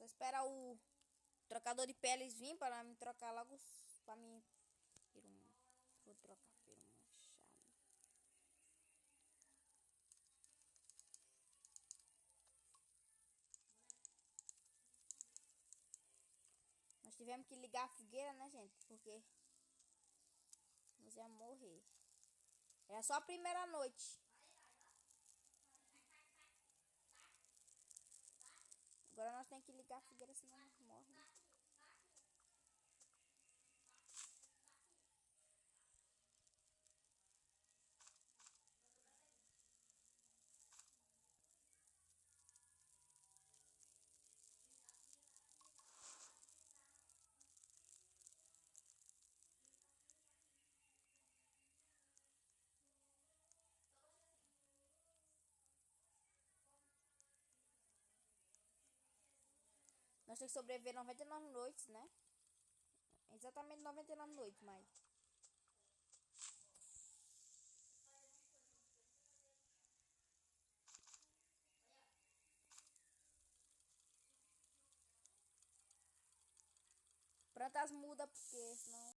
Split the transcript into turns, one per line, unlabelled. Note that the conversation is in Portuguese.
esperar o trocador de peles vir para me trocar logo. Para mim. Vou trocar pelo machado. Nós tivemos que ligar a fogueira, né, gente? Porque nós ia morrer. Era só a primeira noite. Agora nós temos que ligar a fogueira, senão nós morremos. Nós temos que sobreviver 99 noites, né? Exatamente 99 noites, mas... Planta as mudas, porque senão...